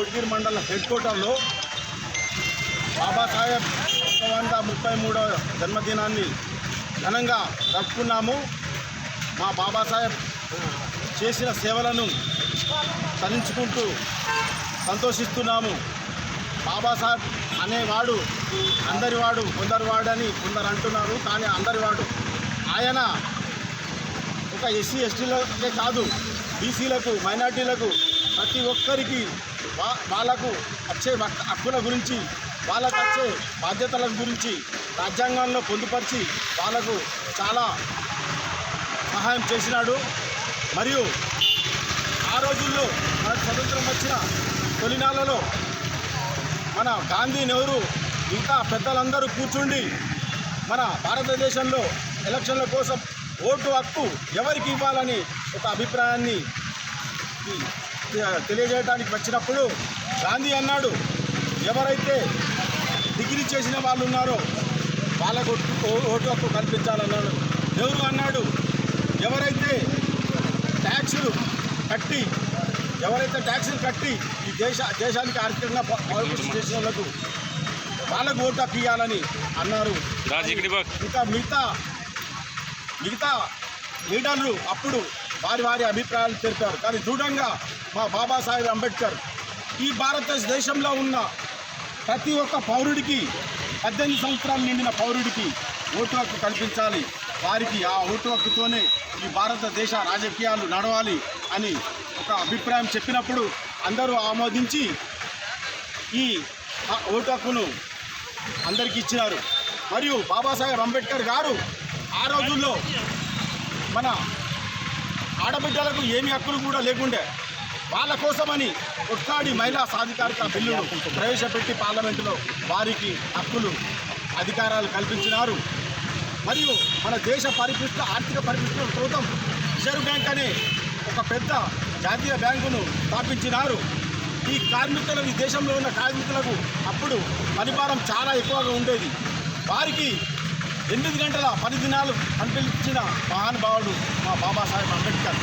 యాదగిరి మండల హెడ్ క్వార్టర్లో బాబాసాహెబ్ 133వ జన్మదినాన్ని ఘనంగా జరుపుకున్నాము. మా బాబాసాహెబ్ చేసిన సేవలను తరించుకుంటూ సంతోషిస్తున్నాము. బాబాసాహెబ్ అనేవాడు అందరివాడు, కొందరివాడని కొందరు అంటున్నారు, కానీ అందరివాడు. ఆయన ఒక ఎస్సీ ఎస్టీలకే కాదు, బీసీలకు, మైనార్టీలకు, ప్రతి ఒక్కరికి వాళ్ళకు వచ్చే హక్కుల గురించి, వాళ్ళకు వచ్చే బాధ్యతల గురించి రాజ్యాంగంలో పొందుపరిచి వాళ్ళకు చాలా సహాయం చేసినాడు. మరియు ఆ రోజుల్లో మనకు స్వతంత్రం వచ్చిన తొలినాళ్ళలో మన గాంధీ, నెహ్రూ ఇంకా పెద్దలందరూ కూర్చుండి మన భారతదేశంలో ఎలక్షన్ల కోసం ఓటు హక్కు ఎవరికి ఇవ్వాలని ఒక అభిప్రాయాన్ని తెలియజేయడానికి వచ్చినప్పుడు గాంధీ అన్నాడు, ఎవరైతే డిగ్రీ చేసిన వాళ్ళు ఉన్నారో వాళ్ళకు ఓటు హక్కు కల్పించాలన్నాడు. నెహ్రూ అన్నాడు, ఎవరైతే ట్యాక్సులు కట్టి ఈ దేశానికి ఆర్థికంగా పాల్గొని చేసిన వాళ్ళకు ఓటు హక్కు ఇవ్వాలని అన్నారు. ఇంకా మిగతా లీడర్లు అప్పుడు వారి అభిప్రాయాలు తెలిపారు. కానీ దృఢంగా మా బాబాసాహెబ్ అంబేద్కర్ ఈ భారతదేశంలో ఉన్న ప్రతి ఒక్క పౌరుడికి 18 సంవత్సరాలు నిండిన పౌరుడికి ఓటు హక్కు కల్పించాలి, వారికి ఆ ఓటు హక్కుతోనే ఈ భారతదేశ రాజకీయాలు నడవాలి అని ఒక అభిప్రాయం చెప్పినప్పుడు అందరూ ఆమోదించి ఈ ఓటు హక్కును అందరికీ ఇచ్చినారు. మరియు బాబాసాహెబ్ అంబేద్కర్ గారు ఆ రోజుల్లో మన ఆడబిడ్డలకు ఏమి హక్కులు కూడా లేకుండే, వాళ్ళ కోసమని కొట్లాడి మహిళా సాధికారిక బిల్లును ప్రవేశపెట్టి పార్లమెంటులో వారికి హక్కులు, అధికారాలు కల్పించినారు. మరియు మన దేశ ఆర్థిక పరిపుష్టి కోసం రిజర్వ్ బ్యాంక్ అనే ఒక పెద్ద జాతీయ బ్యాంకును స్థాపించినారు. ఈ దేశంలో ఉన్న కార్మికులకు అప్పుడు పనిభారం చాలా ఎక్కువగా ఉండేది. వారికి 8 గంటల 10 దినాలు కల్పించిన మహానుభావుడు మా బాబాసాహెబ్ అంబేద్కర్.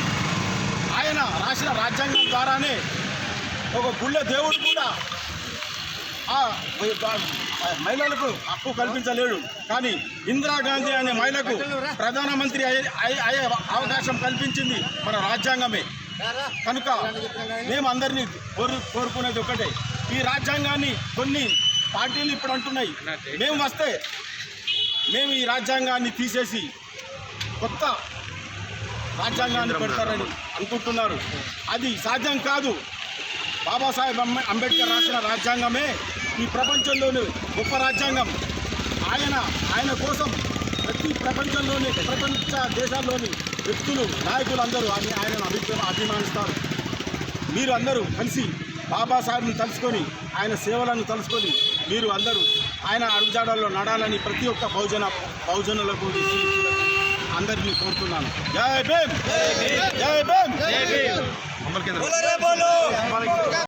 ఆయన రాసిన రాజ్యాంగం ద్వారానే ఒక గుళ్ళ దేవుడు కూడా ఆ మహిళలకు హక్కు కల్పించలేడు, కానీ ఇందిరాగాంధీ అనే మహిళకు ప్రధానమంత్రి అయ్యే అవకాశం కల్పించింది మన రాజ్యాంగమే. కనుక మేము అందరినీ కోరుకునేది ఒకటే, ఈ రాజ్యాంగాన్ని కొన్ని పార్టీలు ఇప్పుడు అంటున్నాయి, మేము ఈ రాజ్యాంగాన్ని తీసేసి కొత్త రాజ్యాంగాన్ని పెడతారని అనుకుంటున్నారు. అది సాధ్యం కాదు. బాబాసాహెబ్ అంబేద్కర్ రాసిన రాజ్యాంగమే ఈ ప్రపంచంలోని గొప్ప రాజ్యాంగం. ఆయన కోసం ప్రపంచ దేశాల్లోని వ్యక్తులు, నాయకులు అందరూ ఆయనను అభిమానిస్తారు. మీరు అందరూ కలిసి బాబాసాహెబ్ని తలుచుకొని, ఆయన సేవలను తలుచుకొని మీరు అందరూ ఆయన అడుగుజాడల్లో నడాలని ప్రతి ఒక్క బహుజనులకు అందరినీ కోరుతున్నాను. జై భీమ్, జై భీమ్, జై భీమ్.